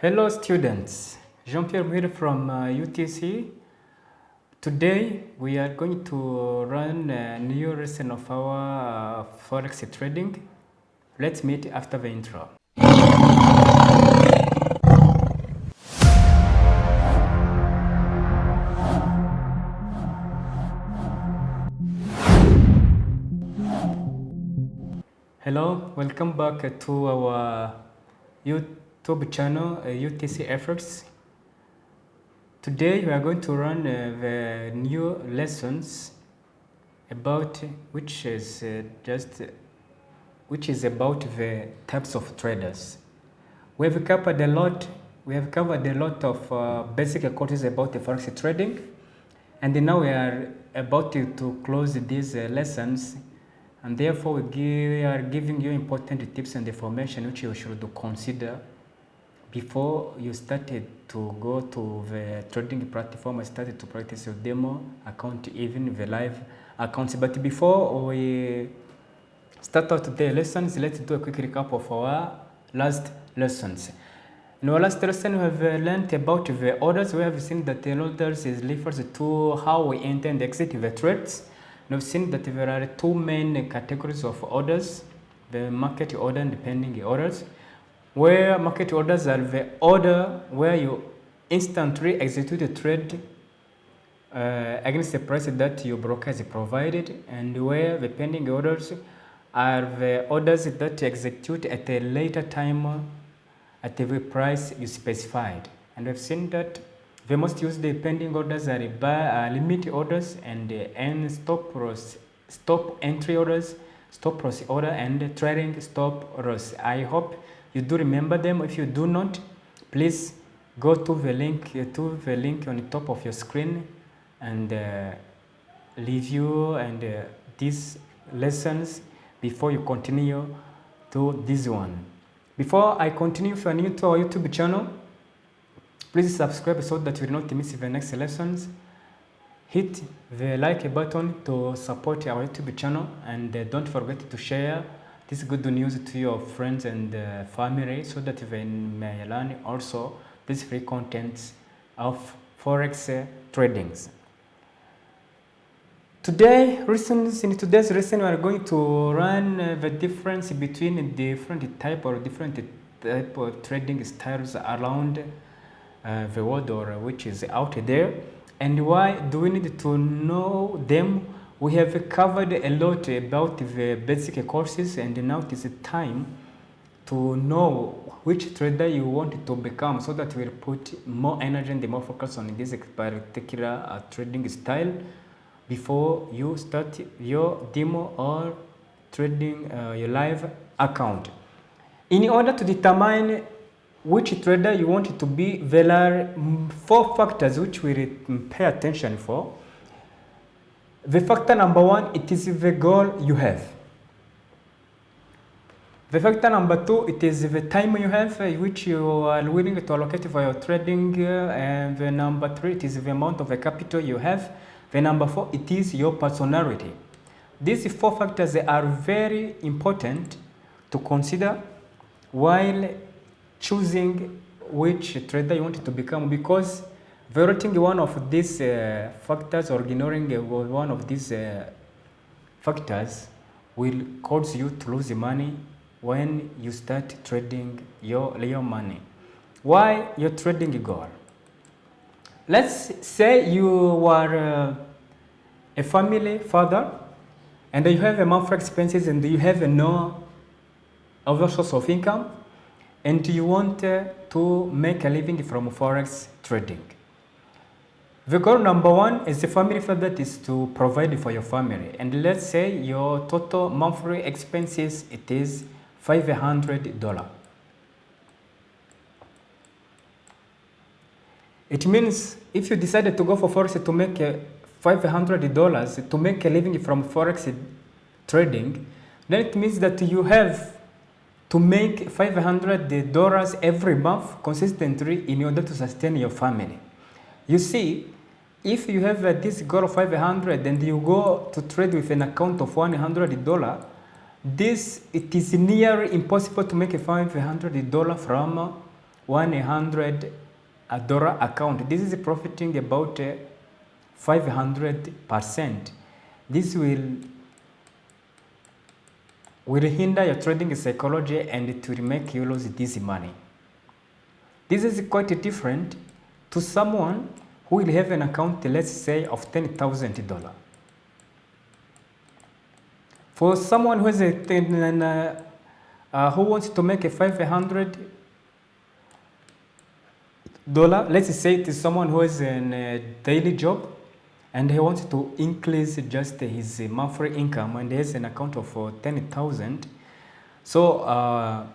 Hello students, Jean-Pierre here from UTC. Today we are going to run a new lesson of our Forex trading. Let's meet after the intro. Hello, welcome back to our YouTube channel, UTC Efforts. Today we are going to run the new lessons about which is about the types of traders. We have covered a lot. We have covered a lot of basic courses about the forex trading, and now we are about to close these lessons. And therefore, we are giving you important tips and information which you should consider before you started to go to the trading platform and started to practice your demo account, even the live accounts. But before we start out the lessons, let's do a quick recap of our last lessons. In our last lesson, we have learned about the orders. We have seen that the orders refers to how we enter and exit the trades. We've seen that there are two main categories of orders, the market order and pending orders. Where market orders are the order where you instantly execute a trade against the price that your broker has provided, and where the pending orders are the orders that you execute at a later time at the price you specified. And we've seen that the most used pending orders are limit orders and stop entry orders, stop loss order, and trading stop loss. I hope you do remember them. If you do not, please go to the link on the top of your screen and review these lessons before you continue to this one. Before I continue, if you are new to our YouTube channel, please subscribe so that you will not miss the next lessons. Hit the like button to support our YouTube channel, and don't forget to share this good news to your friends and family so that they may learn also these free contents of Forex tradings. In today's lesson, we are going to run the difference between different type of trading styles around the world, or which is out there, and why do we need to know them. We have covered a lot about the basic courses, and now it is time to know which trader you want to become, so that we'll put more energy and more focus on this particular trading style before you start your demo or trading your live account. In order to determine which trader you want it to be, there are 4 factors which we pay attention for. The factor number 1, it is the goal you have. The factor number 2, it is the time you have which you are willing to allocate for your trading, and the number 3, it is the amount of the capital you have. The number 4, it is your personality. These 4 factors are very important to consider while choosing which trader you want to become, because violating one of these factors or ignoring one of these factors will cause you to lose money when you start trading your money. Why your trading goal? Let's say you are a family father and you have a monthly expenses and you have no other source of income, and you want to make a living from forex trading. The goal number 1 is the family father, that is to provide for your family. And let's say your total monthly expenses, it is $500. It means if you decided to go for forex to make $500 to make a living from forex trading, then it means that you have to make $500 every month consistently in order to sustain your family. You see, if you have this goal of 500 and you go to trade with an account of $100, it is nearly impossible to make $500 from $100 account. This is profiting about 500%. This will hinder your trading psychology and it will make you lose this money. This is quite different to someone who will have an account, let's say, of $10,000. For someone who has who wants to make a $500, let's say it is someone who has a daily job and he wants to increase just his monthly income and he has an account of 10,000. So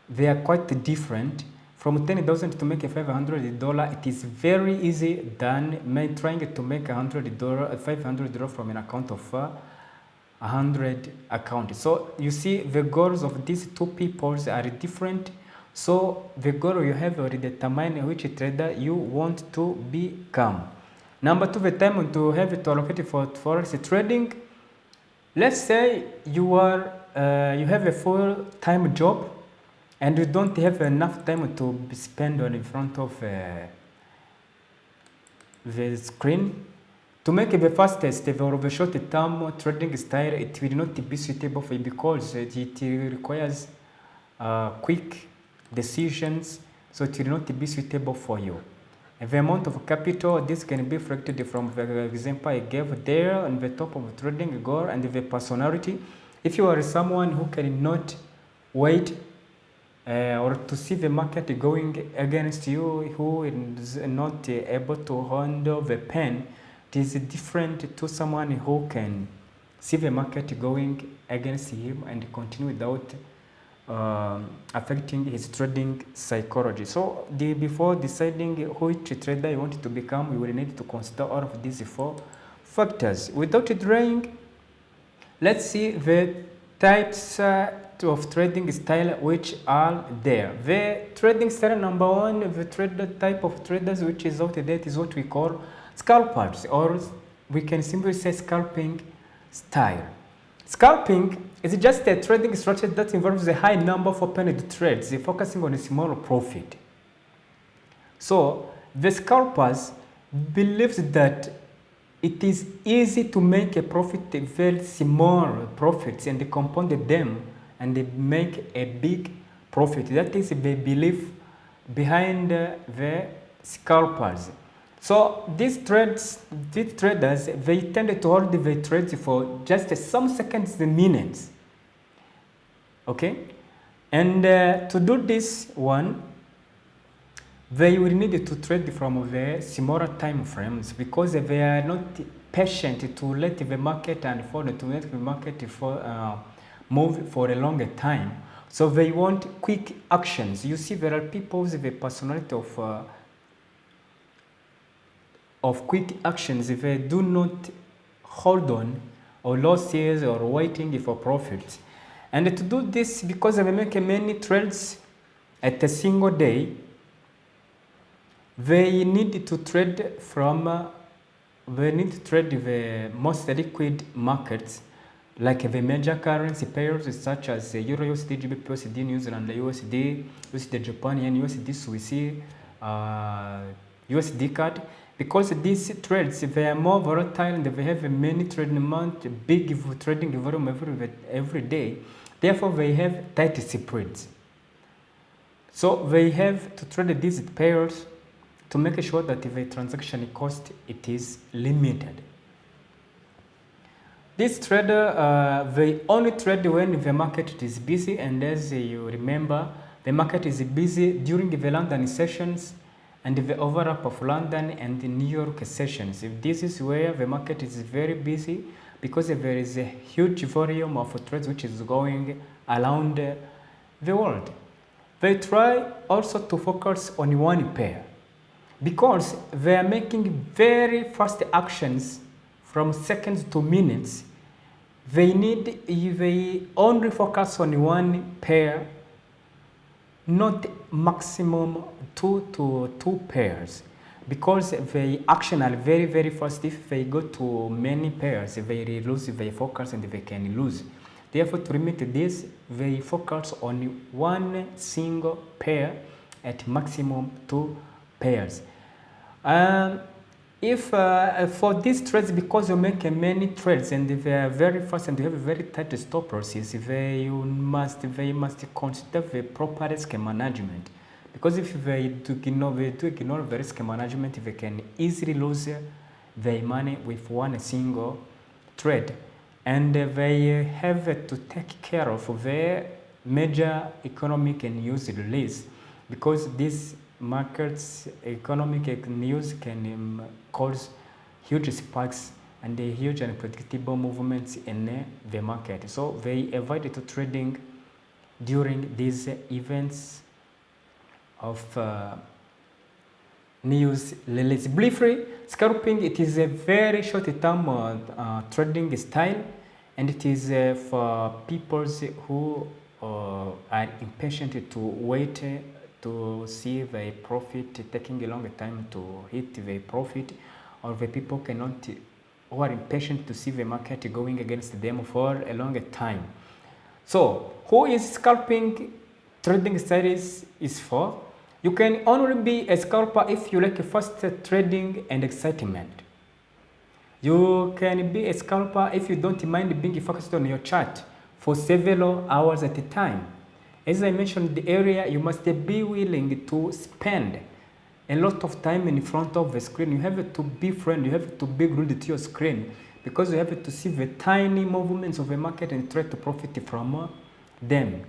they are quite different. From 10,000 to make a $500, it is very easy than trying to make $500 from an account of 100 account. So you see, the goals of these two people are different. So the goal you have already determined which trader you want to become. Number two, the time to have it allocated for forex trading. Let's say you have a full-time job and you don't have enough time to spend on in front of the screen. To make the fastest or the short-term trading style, it will not be suitable for you because it requires quick decisions, so it will not be suitable for you. And the amount of capital, this can be reflected from the example I gave there on the top of the trading goal and the personality. If you are someone who cannot wait or to see the market going against you, who is not able to handle the pain, it is different to someone who can see the market going against him and continue without affecting his trading psychology. So before deciding which trader you want to become, you will need to consider all of these four factors. Without delaying, let's see the types of trading style which are there. The trading style number one, the type of traders which is out there, is what we call scalpers, or we can simply say scalping style. Scalping is just a trading strategy that involves a high number of opened trades, focusing on a small profit. So the scalpers believes that it is easy to make a profit, very small profits, and compound them and make a big profit. That is the belief behind the scalpers. So these traders, they tend to hold the trades for just some seconds and minutes. Okay? And to do this one, they will need to trade from the smaller time frames because they are not patient to let the market unfold, to let the market move for a longer time. So they want quick actions. You see, there are people with the personality of quick actions. If they do not hold on or losses or waiting for profits. And to do this, because they make many trades at a single day, they need to trade the most liquid markets, like the major currency pairs such as Euro USD, GBP USD, New Zealand USD, USD Japan Yen, USD Swiss, USD CAD. Because these trades, they are more volatile and they have many trading amount, big trading volume every day. Therefore, they have tight spreads. So they have to trade these pairs to make sure that the transaction cost it is limited. This trader, they only trade when the market is busy, and as you remember, the market is busy during the London sessions and the overlap of London and the New York sessions. If this is where the market is very busy because there is a huge volume of trades which is going around the world. They try also to focus on one pair because they are making very fast actions from seconds to minutes. They only focus on one pair, not maximum two pairs, because they action are very, very fast. If they go to many pairs, they lose their focus and they can lose. Therefore, to limit this, they focus on one single pair at maximum 2 pairs. If for these trades, because you make many trades and they are very fast and you have a very tight stop losses, you must consider the proper risk management. Because if they do ignore the risk management, they can easily lose their money with one single trade, and they have to take care of their major economic and news release, because these markets economic news can cause huge spikes and huge unpredictable movements in the market. So they avoid trading during these events of news release. Briefly, scalping, it is a very short-term trading style, and it is for people who are impatient to wait to see the profit, taking a long time to hit the profit, or the people who are impatient to see the market going against them for a long time. So, who is scalping trading style is for? You can only be a scalper if you like fast trading and excitement. You can be a scalper if you don't mind being focused on your chart for several hours at a time. As I mentioned earlier, you must be willing to spend a lot of time in front of the screen. You have to be friend, you have to be glued to your screen, because you have to see the tiny movements of the market and try to profit from them.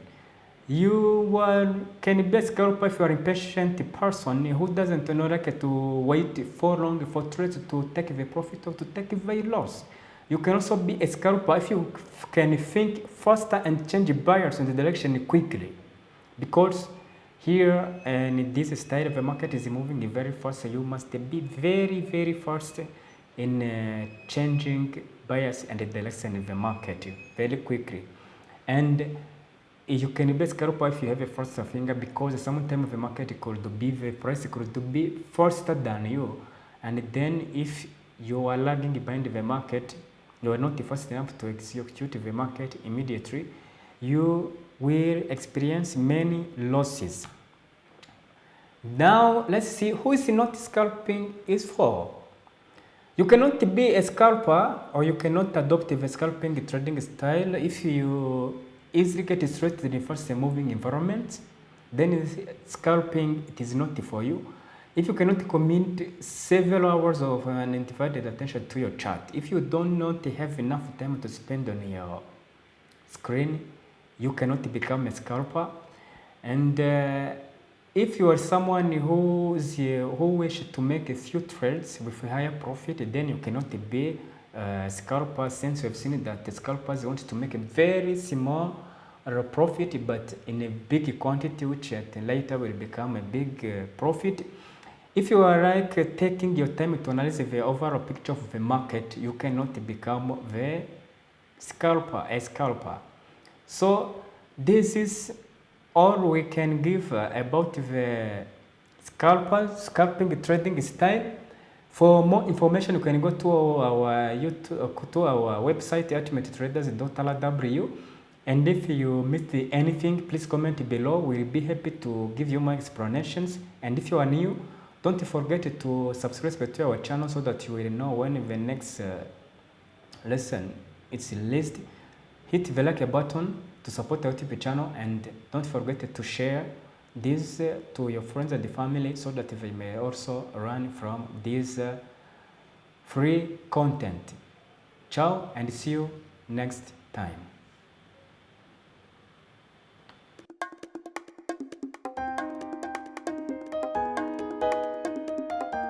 You can be a scalper if you are an impatient person who doesn't like to wait for long for trades to take the profit or to take the loss. You can also be a scalper if you can think faster and change buyers in the direction quickly, because here in this style of the market is moving very fast. So you must be very fast in changing buyers and the direction of the market very quickly. And you can be a scalper if you have a faster finger, because sometimes the market could be, the price could be faster than you, and then if you are lagging behind the market, you are not fast enough to execute the market immediately, you will experience many losses. Now let's see who is not scalping is for. You cannot be a scalper, or you cannot adopt the scalping trading style if you easily get straight in the first moving environment. Then scalping, it is not for you. If you cannot commit several hours of undivided attention to your chart, if you do not have enough time to spend on your screen, you cannot become a scalper. And if you are someone who wishes to make a few trades with a higher profit, then you cannot be a scalper, since you have seen that the scalpers want to make a very small profit, but in a big quantity, which later will become a big profit. If you are like taking your time to analyze the overall picture of the market, you cannot become the scalper, a scalper. So this is all we can give about the scalping trading style. For more information, you can go to our website, ultimatetraders.rw. And if you missed anything, please comment below. We'll be happy to give you more explanations. And if you are new, don't forget to subscribe to our channel so that you will know when the next lesson is released. Hit the like button to support our YouTube channel, and don't forget to share this to your friends and the family so that they may also learn from this free content. Ciao, and see you next time.